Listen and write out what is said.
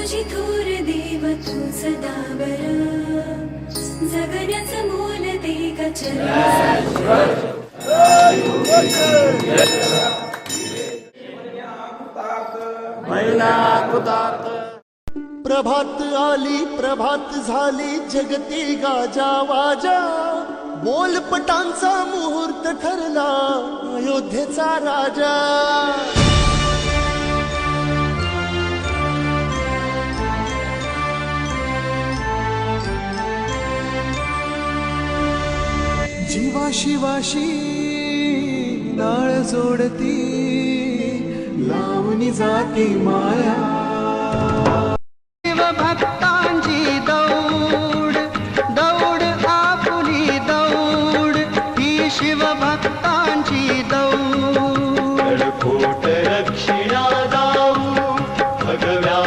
तुझी थोर देव तू सदा बरा जगण्याचं मोल ते प्रभात आली प्रभात झाली जगती गाजा वाजा बोलपटांचा मुहूर्त ठरला अयोध्येचा राजा जीवा शिवाशी नाळ जोडती लावणी जाती माया भक्तांची दौड दौड आपुली दौड ही शिवभक्तांची दौड खोट रक्षिणा जाऊ भगव्या